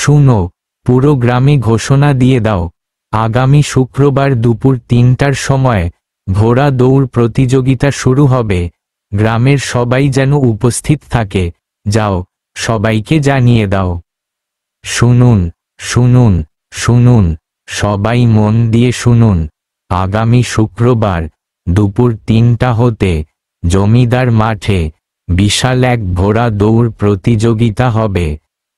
শুনো, পুরো গ্রামে ঘোষণা দিয়ে দাও, আগামী শুক্রবার দুপুর ৩টার সময় ঘোড়া দৌড় প্রতিযোগিতা শুরু হবে। গ্রামের সবাই যেন উপস্থিত থাকে। যাও, সবাইকে জানিয়ে দাও। শুনুন, শুনুন, শুনুন, সবাই মন দিয়ে শুনুন। আগামী শুক্রবার দুপুর ৩টা হতে জমিদার মাঠে বিশাল এক ঘোড়া দৌড় প্রতিযোগিতা হবে।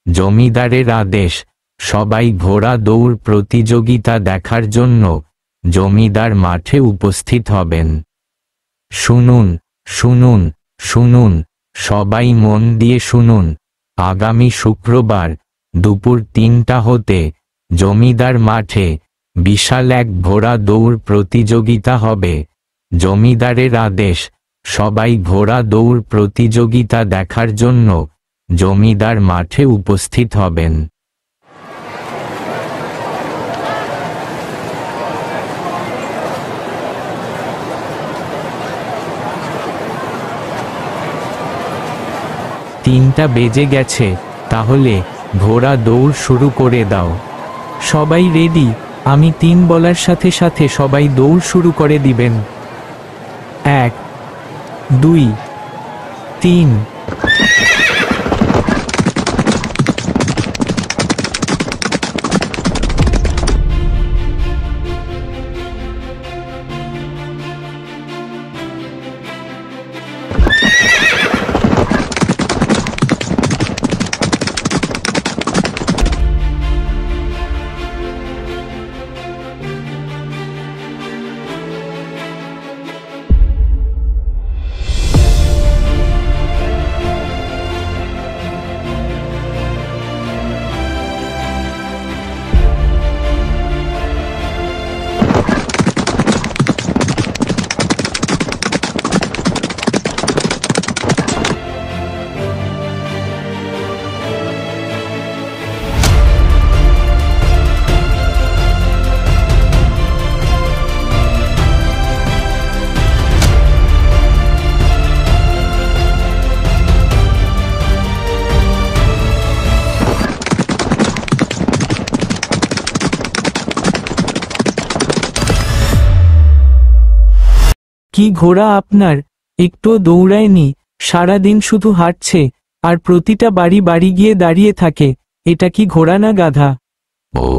জমিদারের আদেশ, সবাই ঘোড়া দৌড় প্রতিযোগিতা দেখার জন্য জমিদার মাঠে উপস্থিত হবেন। শুনুন, শুনুন, শুনুন, সবাই মন দিয়ে শুনুন। আগামী শুক্রবার দুপুর ৩টা হতে জমিদার মাঠে বিশাল এক ঘোড়া দৌড় প্রতিযোগিতা হবে। জমিদারের আদেশ, সবাই ঘোড়া দৌড় প্রতিযোগিতা দেখার জন্য জমিদার মাঠে উপস্থিত হবেন। তিনটা বেজে গেছে, তাহলে ঘোড়া দৌড় শুরু করে দাও। সবাই রেডি? আমি ৩ বলার সাথে সাথে সবাই দৌড় শুরু করে দিবেন। ১, ২, ৩। কি ঘোড়া আপনার? একটুও দৌড়ায়নি, সারাদিন শুধু হাঁটছে আর প্রতিটা বাড়ি বাড়ি গিয়ে দাঁড়িয়ে থাকে। এটা কি ঘোড়া না গাধা? ও,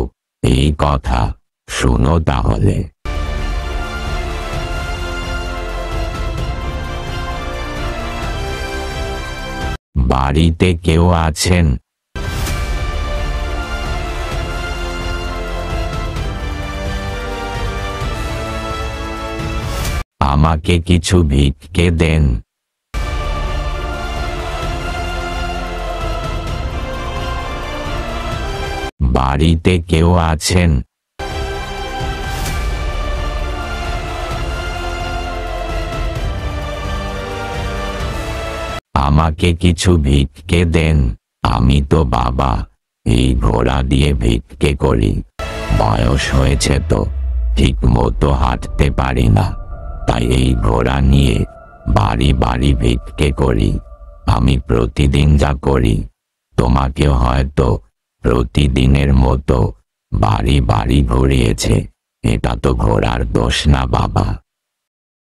এই কথা। শোনো তাহলে। বাড়িতে কেউ আছেন? আমাকে কিছু ভিক্ষে দেন। বাড়িতে কেউ আছেন? আমাকে কিছু ভিক্ষে দেন। আমি তো বাবা, এই ঘোড়া দিয়ে ভিক্ষে করি। বয়স হয়েছে তো, ঠিক মতো হাঁটতে পারি না, তাই এই ঘোড়া নিয়ে বাড়ি বাড়ি ভিক্ষে করি। আমি প্রতিদিন যা করি, তোমাকে হয়তো প্রতিদিনের মতো বাড়ি বাড়ি ঘুরিয়েছে। এটা তো ঘোড়ার দোষ না বাবা।